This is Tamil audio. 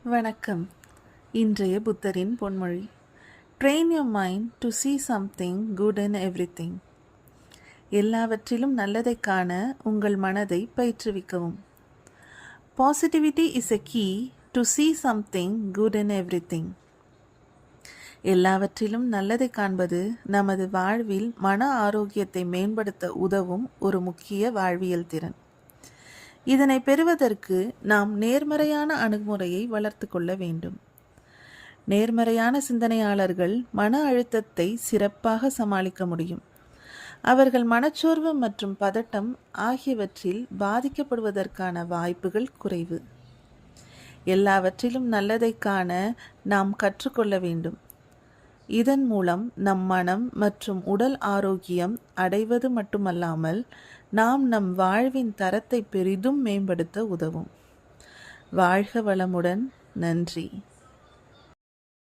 வணக்கம். இன்றைய புத்தரின் பொன்மொழி. Train your mind to see something good in everything. எல்லாவற்றிலும் நல்லதை காண உங்கள் மனதை பயிற்றுவிக்கவும். Positivity is a key to see something good in everything. எல்லாவற்றிலும் நல்லதை காண்பது நமது வாழ்வில் மன ஆரோக்கியத்தை மேம்படுத்த உதவும் ஒரு முக்கிய வாழ்வியல் திறன். இதனை பெறுவதற்கு நாம் நேர்மறையான அணுகுமுறையை வளர்த்து கொள்ள வேண்டும். நேர்மறையான சிந்தனையாளர்கள் மன அழுத்தத்தை சிறப்பாக சமாளிக்க முடியும். அவர்கள் மனச்சோர்வு மற்றும் பதட்டம் ஆகியவற்றில் பாதிக்கப்படுவதற்கான வாய்ப்புகள் குறைவு. எல்லாவற்றிலும் நல்லதை காண நாம் கற்றுக்கொள்ள வேண்டும். இதன் மூலம் நம் மனம் மற்றும் உடல் ஆரோக்கியம் அடைவது மட்டுமல்லாமல் நாம் நம் வாழ்வின் தரத்தை பெரிதும் மேம்படுத்த உதவும். வாழ்க வளமுடன். நன்றி.